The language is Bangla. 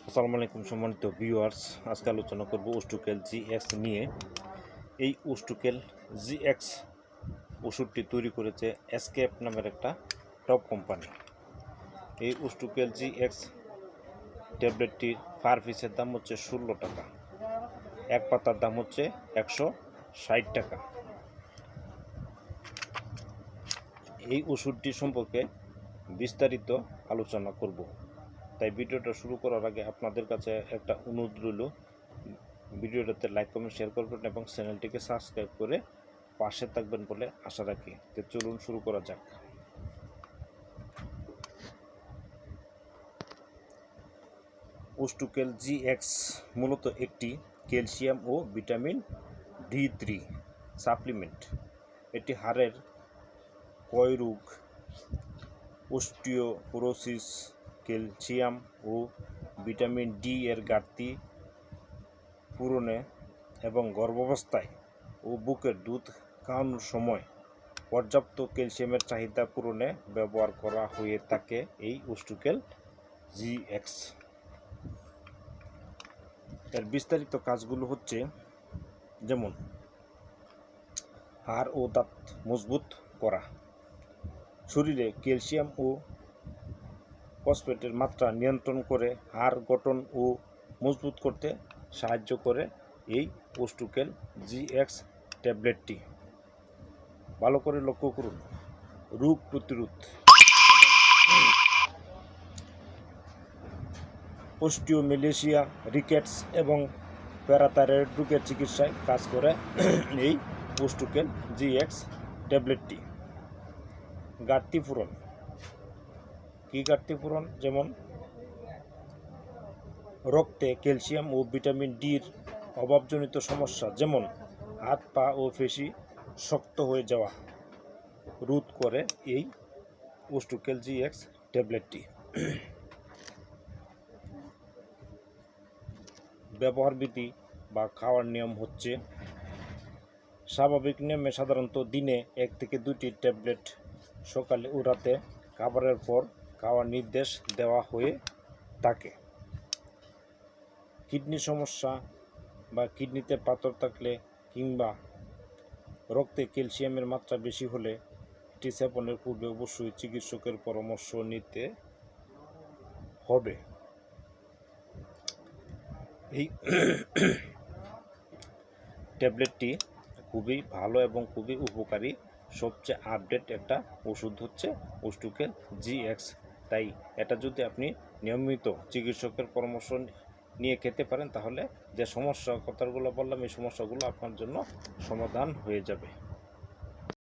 আসসালামু আলাইকুম সম্মানিত ভিউয়ার্স, আজকে আলোচনা করব ওস্টুকেল জিএক্স নিয়ে। এই ওস্টুকেল জিএক্স ওষুধটি তৈরি করেছে এসকেপ নামের একটা টপ কোম্পানি। এই ওস্টুকেল জিএক্স ট্যাবলেটটির পার পিসের দাম হচ্ছে 16 টাকা, এক পাতার দাম হচ্ছে 160 টাকা। এই ওষুধটি সম্পর্কে বিস্তারিত আলোচনা করব, তাই ভিডিওটা শুরু করার আগে আপনাদের কাছে একটা অনুরোধ রইল, ভিডিওটাতে লাইক কমেন্ট শেয়ার করবেন এবং চ্যানেলটিকে সাবস্ক্রাইব করে পাশে থাকবেন বলে আশা রাখি। তো চলুন শুরু করা যাক। ওস্টুকেল জিএক্স মূলত একটি ক্যালসিয়াম ও ভিটামিন D3 সাপ্লিমেন্ট। এটি হাড়ের ক্ষয়রোগ, অস্টিওপোরোসিস, ক্যালসিয়াম ও ভিটামিন ডি এর ঘাটতি পূরণে এবং গর্ভাবস্থায় ও বুকের দুধ খাওয়ানোর সময় পর্যাপ্ত ক্যালসিয়ামের চাহিদা পূরণে ব্যবহার করা হয়ে থাকে এই ওস্টুকেল জিএক্স। এর বিস্তারিত কাজগুলো হচ্ছে যেমন হাড় ও দাঁত মজবুত করা, শরীরে ক্যালসিয়াম ও ফসফেটের মাত্রা নিয়ন্ত্রণ করে হাড় গঠন ও মজবুত করতে সাহায্য করে এই ওস্টুকেল জিএক্স ট্যাবলেটটি। ভালো করে লক্ষ্য করুন। রোগ প্রতিরোধ, অস্টিওমেলেশিয়া, রিকেটস এবং প্যারাথাইরয়েড রোগের চিকিৎসায় কাজ করে এই ওস্টুকেল জিএক্স ট্যাবলেটটি। ঘাটতি পূরণ, কি ঘাটতি পূরণ? যেমন রক্তে ক্যালসিয়াম ও ভিটামিন ডির অভাবজনিত সমস্যা, যেমন হাত পা ও পেশি শক্ত হয়ে যাওয়া, রোধ করে এই ওস্টুকেল জিএক্স ট্যাবলেটটি। ব্যবহার বিধি বা খাওয়ার নিয়ম হচ্ছে, স্বাভাবিক নিয়মে সাধারণত দিনে 1 থেকে 2টি ট্যাবলেট সকালে ও রাতে খাবারের পর খাওয়ার নির্দেশ দেওয়া হয়ে থাকে। কিডনি সমস্যা বা কিডনিতে পাথর থাকলে কিংবা রক্তে ক্যালসিয়ামের মাত্রা বেশি হলে এটি সেবনের পূর্বে অবশ্যই চিকিৎসকের পরামর্শ নিতে হবে। এই ট্যাবলেটটি খুবই ভালো এবং খুবই উপকারী। সবচেয়ে আপডেট একটা ওষুধ হচ্ছে ওস্টুকেল জিএক্স। তাই এটা যদি আপনি নিয়মিত চিকিৎসকের পরামর্শ নিয়ে খেতে পারেন, তাহলে যে কথাগুলো বললাম, এই সমস্যাগুলো আপনার জন্য সমাধান হয়ে যাবে।